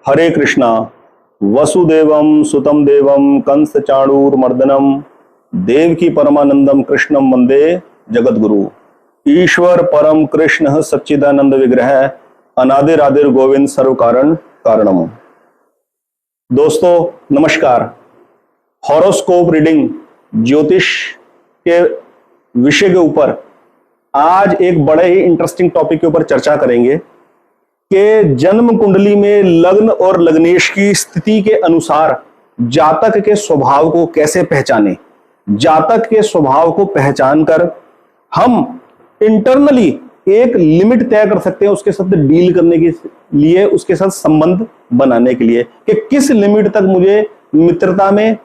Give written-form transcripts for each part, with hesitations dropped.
हरे कृष्णा। वसुदेवम सुतम देवम कंस चाणूरमर्दनम देवकी परमानंदम कृष्णम वंदे जगद्गुरु। ईश्वर परम कृष्ण सच्चिदानंद विग्रह अनादिर आदिर गोविंद सर्व कारण कारणम। दोस्तों नमस्कार। हॉरोस्कोप रीडिंग ज्योतिष के विषय के ऊपर आज एक बड़े ही इंटरेस्टिंग टॉपिक के ऊपर चर्चा करेंगे कि जन्म कुंडली में लग्न और लग्नेश की स्थिति के अनुसार जातक के स्वभाव को कैसे पहचाने। जातक के स्वभाव को पहचान कर हम इंटरनली एक लिमिट तय कर सकते हैं उसके साथ डील करने के लिए, उसके साथ संबंध बनाने के लिए कि किस लिमिट तक मुझे मित्रता में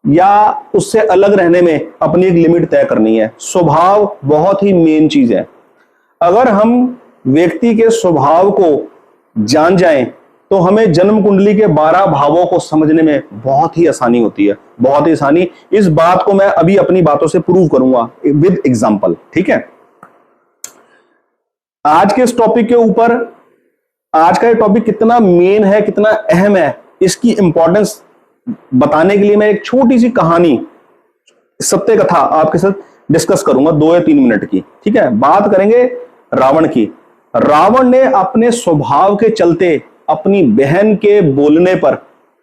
या उससे अलग रहने में अपनी एक लिमिट तय करनी है। स्वभाव बहुत ही मेन चीज है। अगर हम व्यक्ति के स्वभाव को जान जाएं तो हमें जन्म कुंडली के 12 भावों को समझने में बहुत ही आसानी होती है, बहुत ही आसानी। इस बात को मैं अभी अपनी बातों से प्रूव करूंगा विद एग्जांपल। ठीक है, आज के इस टॉपिक के ऊपर, आज का ये टॉपिक कितना मेन है, कितना अहम है, इसकी इंपॉर्टेंस बताने के लिए मैं एक छोटी सी कहानी, सत्य कथा आपके साथ डिस्कस करूंगा 2 या 3 मिनट की। ठीक है, बात करेंगे रावण की। रावण ने अपने स्वभाव के चलते अपनी बहन के बोलने पर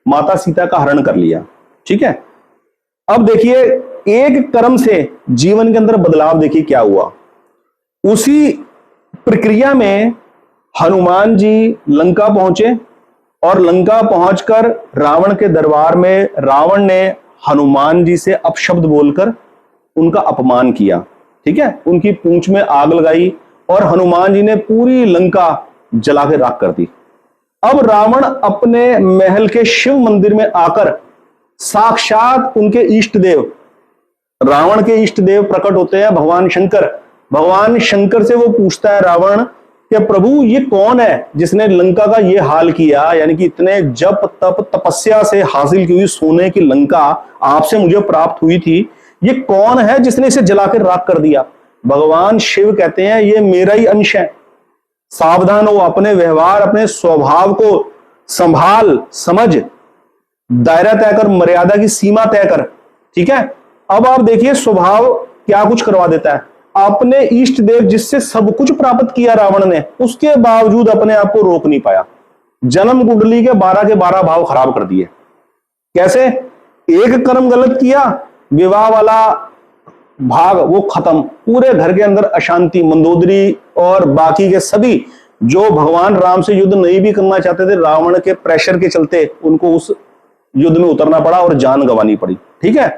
माता सीता का हरण कर लिया। ठीक है, अब देखिए एक कर्म से जीवन के अंदर बदलाव देखिए क्या हुआ। उसी प्रक्रिया में हनुमान जी लंका पहुंचे और लंका पहुंचकर रावण के दरबार में रावण ने हनुमान जी से अपशब्द बोलकर उनका अपमान किया। ठीक है, उनकी पूंछ में आग लगाई और हनुमान जी ने पूरी लंका जला के राख कर दी। अब रावण अपने महल के शिव मंदिर में आकर साक्षात उनके इष्ट देव, रावण के इष्ट देव प्रकट होते हैं भगवान शंकर। भगवान शंकर से वो पूछता है रावण कि प्रभु ये कौन है जिसने लंका का ये हाल किया, यानी कि इतने जप तप तपस्या से हासिल की हुई सोने की लंका आपसे मुझे प्राप्त हुई थी, ये कौन है जिसने इसे जलाकर राख कर दिया। भगवान शिव कहते हैं ये मेरा ही अंश है, सावधान हो, अपने व्यवहार अपने स्वभाव को संभाल, समझ, दायरा तय कर, मर्यादा की सीमा तय कर। ठीक है, अब आप देखिए स्वभाव क्या कुछ करवा देता है। अपने इष्ट देव जिससे सब कुछ प्राप्त किया रावण ने, उसके बावजूद अपने आप को रोक नहीं पाया। जन्म कुंडली के 12 भाव खराब कर दिए। कैसे? एक कर्म गलत किया, विवाह वाला भाग वो खत्म, पूरे घर के अंदर अशांति। मंदोदरी और बाकी के सभी जो भगवान राम से युद्ध नहीं भी करना चाहते थे, रावण के प्रेशर के चलते उनको उस युद्ध में उतरना पड़ा और जान गंवानी पड़ी। ठीक है,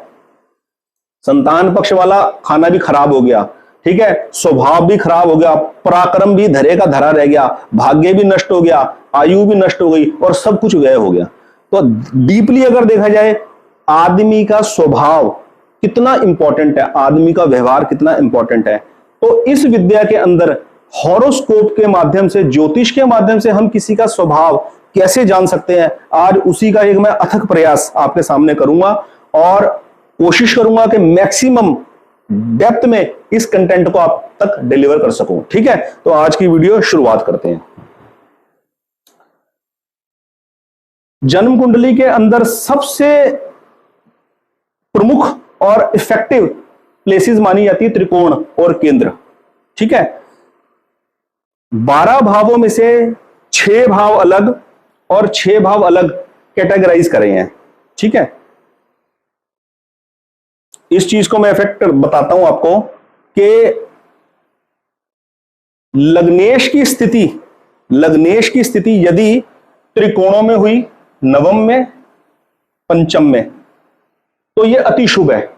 संतान पक्ष वाला खाना भी खराब हो गया। ठीक है, स्वभाव भी खराब हो गया, पराक्रम भी धरे का धरा रह गया, भाग्य भी नष्ट हो गया, आयु भी नष्ट हो गई और सब कुछ व्यय हो गया। तो डीपली अगर देखा जाए आदमी का स्वभाव कितना इंपॉर्टेंट है, आदमी का व्यवहार कितना इंपॉर्टेंट है। तो इस विद्या के अंदर हॉरोस्कोप के माध्यम से, ज्योतिष के माध्यम से हम किसी का स्वभाव कैसे जान सकते हैं, आज उसी का एक मैं अथक प्रयास आपके सामने करूंगा और कोशिश करूंगा कि मैक्सिमम डेप्थ में इस कंटेंट को आप तक डिलीवर कर सकूं। ठीक है, तो आज की वीडियो शुरुआत करते हैं। जन्म कुंडली के अंदर सबसे प्रमुख और इफेक्टिव प्लेसेस मानी जाती है त्रिकोण और केंद्र। ठीक है, 12 भावों में से 6 भाव अलग और 6 भाव अलग कैटेगराइज करे हैं। ठीक है, इस चीज को मैं इफेक्ट बताता हूं आपको कि लग्नेश की स्थिति यदि त्रिकोणों में हुई, नवम में, पंचम में, तो यह अति शुभ है।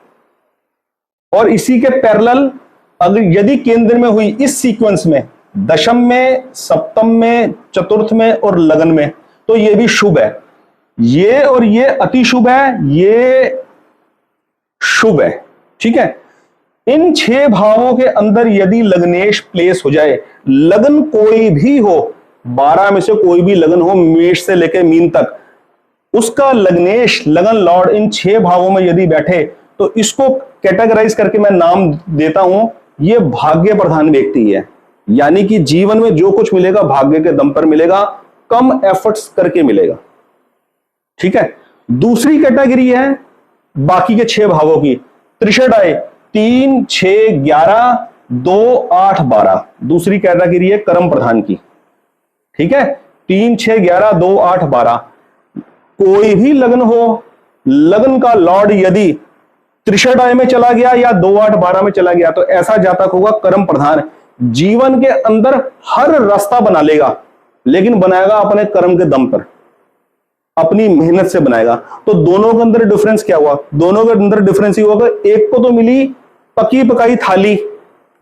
और इसी के पैरेलल अगर यदि केंद्र में हुई इस सीक्वेंस में, दशम में, सप्तम में, चतुर्थ में और लगन में, तो यह भी शुभ है। ये और ये अति शुभ है, ये शुभ है। ठीक है, इन 6 भावों के अंदर यदि लग्नेश प्लेस हो जाए, लगन कोई भी हो, 12 में से कोई भी लगन हो, मेष से लेकर मीन तक, उसका लग्नेश, लगन लॉर्ड इन 6 भावों में यदि बैठे, तो इसको कैटेगराइज करके मैं नाम देता हूं, ये भाग्य प्रधान व्यक्ति है। यानी कि जीवन में जो कुछ मिलेगा भाग्य के दम पर मिलेगा। कम एफर्ट्स करके मिलेगा। ठीक है। दूसरी कैटेगरी है बाकी के 6 भावों की, त्रिषडाय 3, 6, 11, 2, 8, 12। दूसरी कैटेगरी है कर्म प्रधान की। ठीक है, 3, 6, 11, 2, 8, 12। कोई भी लग्न हो, लग्न का लॉर्ड यदि त्रिषडाय में चला गया या 2, 8, 12 में चला गया तो ऐसा जातक होगा कर्म प्रधान। जीवन के अंदर हर रास्ता बना लेगा, लेकिन बनाएगा अपने कर्म के दम पर, अपनी मेहनत से बनाएगा। तो दोनों के अंदर डिफरेंस क्या हुआ? दोनों के अंदर डिफरेंस ही होगा, एक को तो मिली पकी पकाई थाली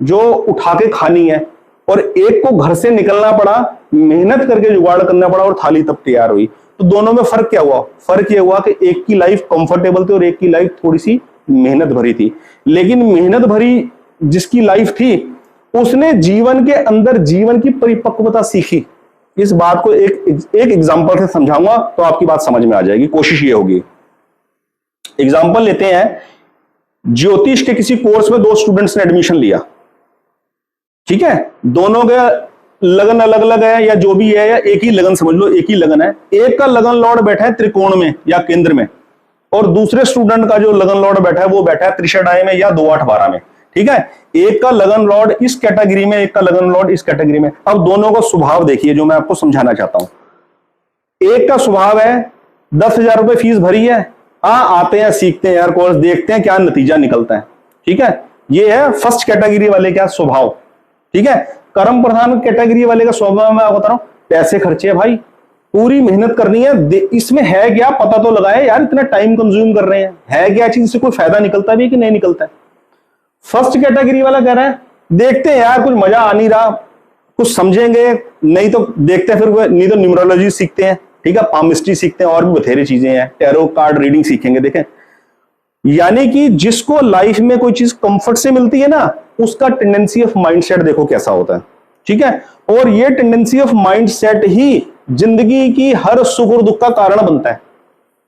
जो उठा के खानी है, और एक को घर से निकलना पड़ा, मेहनत करके जुगाड़ करना पड़ा और थाली तब तैयार हुई। तो दोनों में फर्क क्या हुआ? फर्क यह हुआ कि एक की लाइफ कंफर्टेबल थी और एक की लाइफ थोड़ी सी मेहनत भरी थी। लेकिन मेहनत भरी जिसकी लाइफ थी उसने जीवन के अंदर जीवन की परिपक्वता सीखी। इस बात को एक एग्जांपल से समझाऊंगा तो आपकी बात समझ में आ जाएगी, कोशिश ये होगी। एग्जांपल लेते हैं, ज्योतिष के किसी कोर्स में 2 स्टूडेंट्स ने एडमिशन लिया। ठीक है, दोनों के लगन अलग अलग है या जो भी है, या एक ही लगन समझ लो, एक ही लगन है। एक का लगन लॉर्ड बैठा है त्रिकोण में या केंद्र में, और दूसरे स्टूडेंट का जो लगन लॉर्ड बैठा है वो बैठा है त्रिषडाय में या 2, 8, 12 में। ठीक है, एक का लगन लॉर्ड इस कैटेगरी में, एक का लगन लॉर्ड इस कैटेगरी में। अब दोनों का स्वभाव देखिए जो मैं आपको समझाना चाहता हूं। एक का स्वभाव है 10,000 रुपए फीस भरी है, आते हैं सीखते हैं यार कोर्स, देखते हैं क्या नतीजा निकलता है। ठीक है, ये है फर्स्ट कैटेगरी वाले का स्वभाव। ठीक है, कर्म प्रधान कैटेगरी वाले का स्वभाव मैं बता रहा हूं, पैसे खर्चे भाई, पूरी मेहनत करनी है, इसमें है क्या पता तो लगाए यार, इतना टाइम कंज्यूम कर रहे हैं, है क्या चीज से कोई फायदा निकलता भी कि नहीं निकलता है। फर्स्ट कैटेगरी वाला कह रहा है देखते हैं यार, कुछ मजा आ नहीं रहा, कुछ समझेंगे नहीं तो देखते हैं, फिर नहीं तो न्यूमरोलॉजी सीखते हैं। ठीक है, पामिस्ट्री सीखते हैं, और भी बथेरे चीजें हैं, टैरो कार्ड रीडिंग सीखेंगे। देखें, यानी कि जिसको लाइफ में कोई चीज कंफर्ट से मिलती है ना, उसका टेंडेंसी ऑफ माइंडसेट देखो कैसा होता है। ठीक है, और ये टेंडेंसी ऑफ माइंडसेट ही जिंदगी की हर सुख और दुख का कारण बनता है।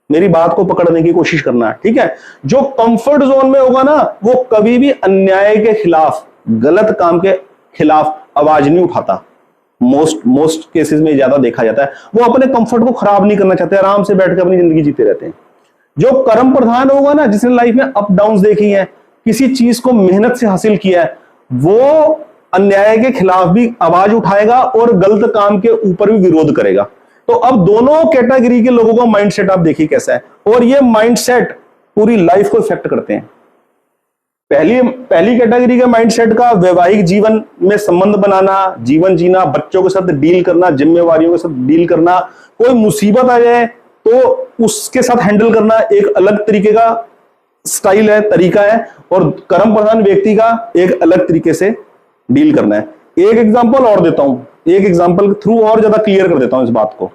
मेरी बात को पकड़ने की कोशिश करना है। ठीक है, जो कंफर्ट जोन में होगा ना, वो कभी भी अन्याय के खिलाफ, गलत काम के खिलाफ आवाज नहीं उठाता। मोस्ट केसेस में ज्यादा देखा जाता है, वो अपने कंफर्ट को खराब नहीं करना चाहते, आराम से बैठ कर अपनी जिंदगी जीते रहते हैं। जो कर्म प्रधान होगा ना, जिसने लाइफ में अप डाउन देखी है, किसी चीज को मेहनत से हासिल किया है, वो अन्याय के खिलाफ भी आवाज उठाएगा और गलत काम के ऊपर भी विरोध करेगा। तो अब दोनों कैटेगरी के लोगों का माइंडसेट आप देखिए कैसा है, और ये माइंडसेट पूरी लाइफ को इफेक्ट करते हैं। पहली कैटेगरी के माइंडसेट का वैवाहिक जीवन में संबंध बनाना, जीवन जीना, बच्चों के साथ डील करना, जिम्मेवारियों के साथ डील करना, कोई मुसीबत आ जाए तो उसके साथ हैंडल करना एक अलग तरीके का स्टाइल है, तरीका है, और कर्म प्रधान व्यक्ति का एक अलग तरीके से डील करना है। एक एग्जांपल और देता हूं, एक एग्जांपल के थ्रू और ज्यादा क्लियर कर देता हूं इस बात को।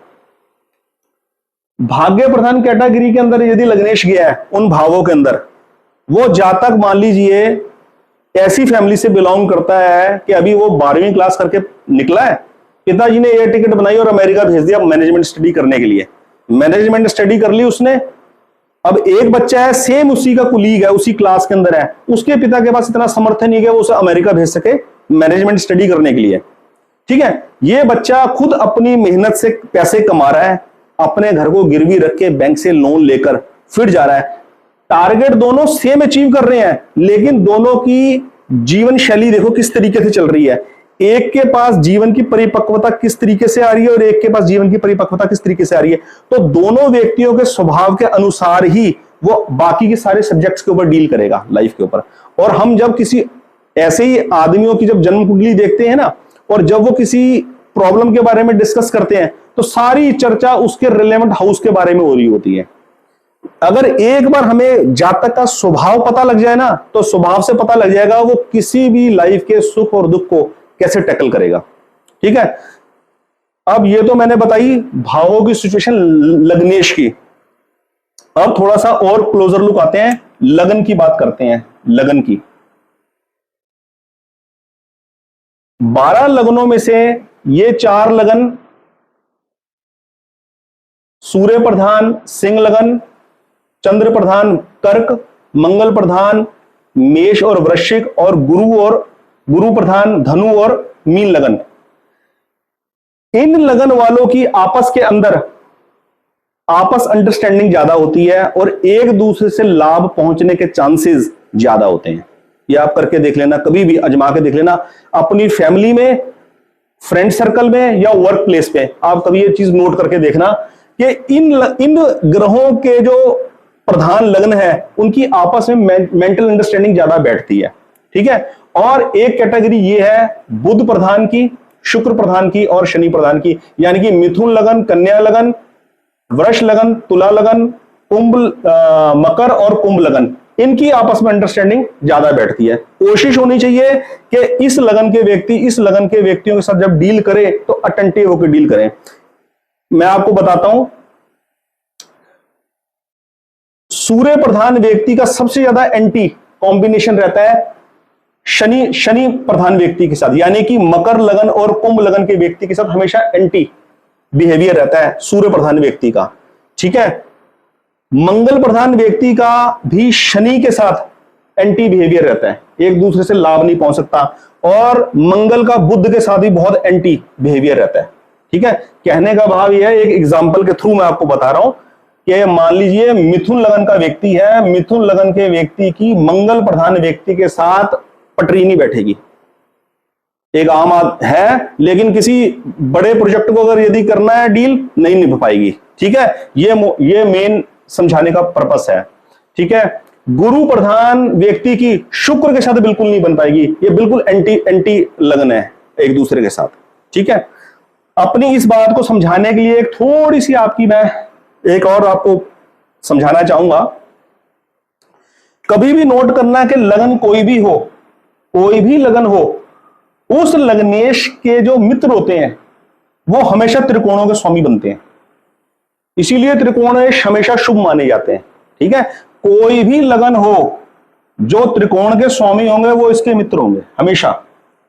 भाग्य प्रधान कैटेगरी के अंदर यदि लग्नेश गया है, उन भावों के अंदर, वो जातक मान लीजिए ऐसी फैमिली से बिलोंग करता है कि अभी वो 12वीं क्लास करके निकला है, पिताजी ने एयर टिकट बनाई और अमेरिका भेज दिया मैनेजमेंट स्टडी करने के लिए। मैनेजमेंट स्टडी कर ली उसने। अब एक बच्चा है सेम उसी का कुलीग है, उसी क्लास के अंदर है, उसके पिता के पास इतना समर्थन नहीं है वो उसे अमेरिका भेज सके मैनेजमेंट स्टडी करने के लिए। ठीक है, ये बच्चा खुद अपनी मेहनत से पैसे कमा रहा है, अपने घर को गिरवी रख के बैंक से लोन लेकर फिर जा रहा है। टारगेट दोनों सेम अचीव कर रहे हैं, लेकिन दोनों की जीवन शैली देखो किस तरीके से चल रही है। एक के पास जीवन की परिपक्वता किस तरीके से आ रही है और एक के पास जीवन की परिपक्वता किस तरीके से आ रही है। तो दोनों व्यक्तियों के स्वभाव के अनुसार ही वो बाकी के सारे सब्जेक्ट्स के ऊपर डील करेगा, लाइफ के ऊपर। और हम जब किसी ऐसे ही आदमियों की जब जन्म कुंडली देखते हैं ना, और जब वो किसी प्रॉब्लम के बारे में डिस्कस करते हैं, तो सारी चर्चा उसके रिलेवेंट हाउस के बारे में हो रही होती है। अगर एक बार हमें जातक का स्वभाव पता लग जाए ना, तो स्वभाव से पता लग जाएगा वो किसी भी लाइफ के सुख और दुख को कैसे टैकल करेगा। ठीक है, अब ये तो मैंने बताई भावों की सिचुएशन लग्नेश की। अब थोड़ा सा और क्लोजर लुक आते हैं, लगन की बात करते हैं। लगन की 12 लगनों में से ये 4 लगन सूर्य प्रधान सिंह लगन, चंद्र प्रधान कर्क, मंगल प्रधान मेष और वृश्चिक, और गुरु प्रधान धनु और मीन लगन। इन लगन वालों की आपस के अंदर आपस अंडरस्टैंडिंग ज्यादा होती है और एक दूसरे से लाभ पहुंचने के चांसेस ज्यादा होते हैं। ये आप करके देख लेना, कभी भी आजमा के देख लेना, अपनी फैमिली में, फ्रेंड सर्कल में या वर्क प्लेस पे आप कभी ये चीज नोट करके देखना कि इन ग्रहों के जो प्रधान लग्न है उनकी आपस में मेंटल अंडरस्टैंडिंग ज्यादा बैठती है। ठीक है। और एक कैटेगरी ये है बुध प्रधान की, शुक्र प्रधान की और शनि प्रधान की, यानी कि मिथुन लगन, कन्या लगन, वृष लगन, तुला लगन, कुंभ, मकर और कुंभ लगन, इनकी आपस में अंडरस्टैंडिंग ज्यादा बैठती है। कोशिश होनी चाहिए कि इस लगन के व्यक्ति इस लगन के व्यक्तियों के साथ जब डील करे तो अटेंटिव होकर डील करें। मैं आपको बताता हूं, सूर्य प्रधान व्यक्ति का सबसे ज्यादा एंटी कॉम्बिनेशन रहता है शनि प्रधान व्यक्ति के साथ, यानी कि मकर लगन और कुंभ लगन के व्यक्ति के साथ हमेशा एंटी बिहेवियर रहता है सूर्य प्रधान व्यक्ति का। ठीक है। मंगल प्रधान व्यक्ति का भी शनि के साथ एंटी बिहेवियर रहता है, एक दूसरे से लाभ नहीं पहुंच सकता, और मंगल का बुध के साथ भी बहुत एंटी बिहेवियर रहता है। ठीक है। कहने का भाव यह है, एक एग्जांपल के थ्रू मैं आपको बता रहा हूं कि मान लीजिए मिथुन लगन का व्यक्ति है, मिथुन लगन के व्यक्ति की मंगल प्रधान व्यक्ति के साथ पटरी नहीं बैठेगी। एक आम है, लेकिन किसी बड़े प्रोजेक्ट को अगर यदि करना है डील नहीं निभ पाएगी। ठीक है। ये मेन समझाने का पर्पस है। ठीक है। गुरु प्रधान व्यक्ति की शुक्र के साथ बिल्कुल नहीं बन पाएगी, ये बिल्कुल एंटी लगन है एक दूसरे के साथ। ठीक है। अपनी इस बात को समझाने के लिए एक थोड़ी सी आपकी मैं एक और आपको समझाना चाहूंगा। कभी भी नोट करना कि लगन कोई भी हो, कोई भी लगन हो, उस लग्नेश के जो मित्र होते हैं वो हमेशा त्रिकोणों के स्वामी बनते हैं, इसीलिए त्रिकोणेश हमेशा शुभ माने जाते हैं। ठीक है। कोई भी लगन हो जो त्रिकोण के स्वामी होंगे वो इसके मित्र होंगे हमेशा।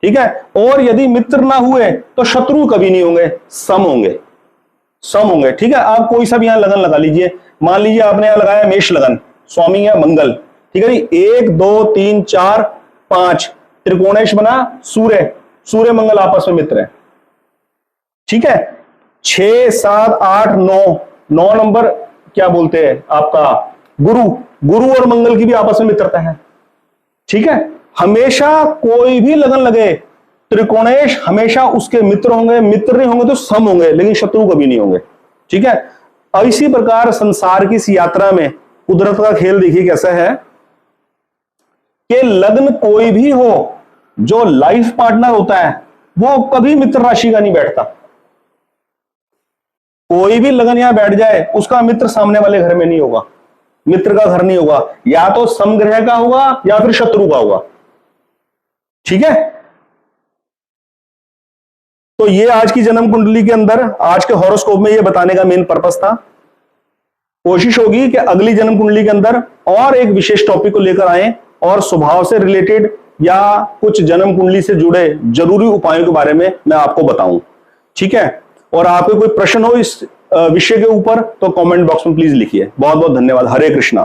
ठीक है। और यदि मित्र ना हुए तो शत्रु कभी नहीं होंगे, सम होंगे, सम होंगे। ठीक है। आप कोई सा भी यहां लगन लगा लीजिए, मान लीजिए आपने यहां लगाया मेष लगन, स्वामी है मंगल। ठीक है। 1 2 3 4 5 त्रिकोणेश बना सूर्य मंगल आपस में मित्र है। ठीक है। 6 7 8 9 नंबर क्या बोलते हैं आपका गुरु और मंगल की भी आपस में मित्रता है। ठीक है। हमेशा कोई भी लगन लगे त्रिकोणेश हमेशा उसके मित्र होंगे, मित्र नहीं होंगे तो सम होंगे, लेकिन शत्रु कभी नहीं होंगे। ठीक है। इसी प्रकार संसार की इस यात्रा में कुदरत का खेल देखिए कैसा है कि लग्न कोई भी हो, जो लाइफ पार्टनर होता है वो कभी मित्र राशि का नहीं बैठता। कोई भी लगन यहां बैठ जाए उसका मित्र सामने वाले घर में नहीं होगा, मित्र का घर नहीं होगा, या तो समग्रह का होगा या फिर शत्रु का होगा। ठीक है। तो ये आज की जन्म कुंडली के अंदर, आज के हॉरोस्कोप में ये बताने का मेन पर्पस था। कोशिश होगी कि अगली जन्म कुंडली के अंदर और एक विशेष टॉपिक को लेकर आए और स्वभाव से रिलेटेड या कुछ जन्म कुंडली से जुड़े जरूरी उपायों के बारे में मैं आपको बताऊं। ठीक है। और आपको कोई प्रश्न हो इस विषय के ऊपर तो कमेंट बॉक्स में प्लीज लिखिए। बहुत बहुत धन्यवाद। हरे कृष्णा।